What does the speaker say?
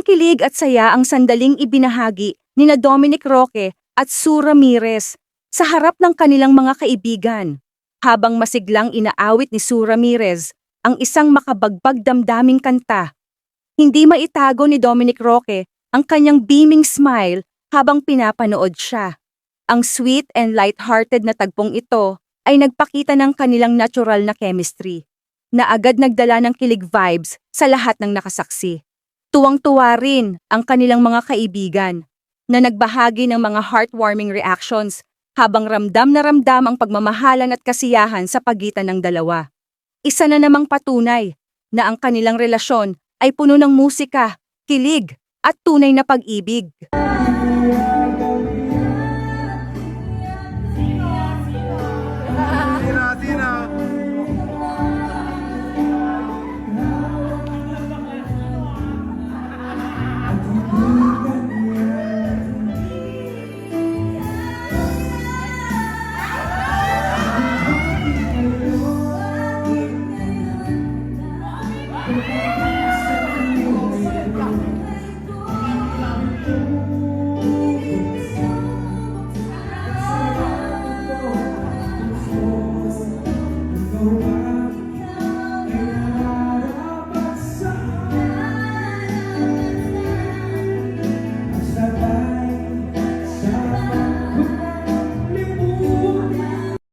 kilig at saya ang sandaling ibinahagi ni na Dominic Roque at Sue Ramirez sa harap ng kanilang mga kaibigan. Habang masiglang inaawit ni Sue Ramirez ang isang makabagbag damdaming kanta. Hindi maitago ni Dominic Roque ang kanyang beaming smile habang pinapanood siya. Ang sweet and light-hearted na tagpong ito ay nagpakita ng kanilang natural na chemistry, na agad nagdala ng kilig vibes sa lahat ng nakasaksi. Tuwang-tuwa rin ang kanilang mga kaibigan na nagbahagi ng mga heartwarming reactions habang ramdam na ramdam ang pagmamahalan at kasiyahan sa pagitan ng dalawa. Isa na namang patunay na ang kanilang relasyon ay puno ng musika, kilig at tunay na pag-ibig.